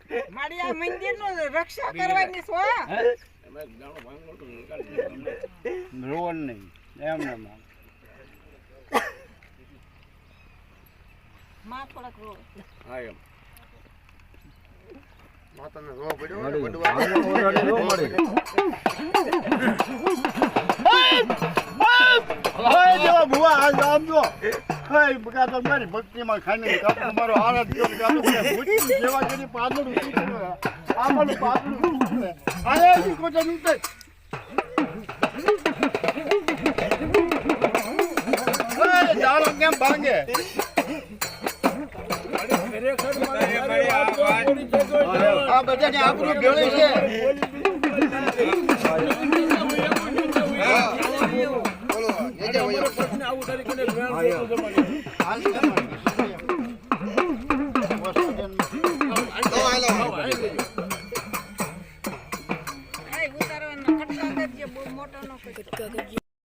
મારી આ મંદિરનું રક્ષા કરવાની છો રોન નહીં એમ ના માં થોડાક રો હા એમ માતાને રો પડ્યો જેવા ભુવા આજ આમ જો બકા મારી ભક્તિમાં ખાઈને કાપો મારો આનંદ ગયો કાપો ભૂત જેવા કરી પાદળું આમાં પાદળું આયા કોટા નીચે દાડો કેમ ભાંગે આ બધાને આપણું ભેળી છે ઉતારવાનો કટકા કરજે બહુ મોટો ન કરજે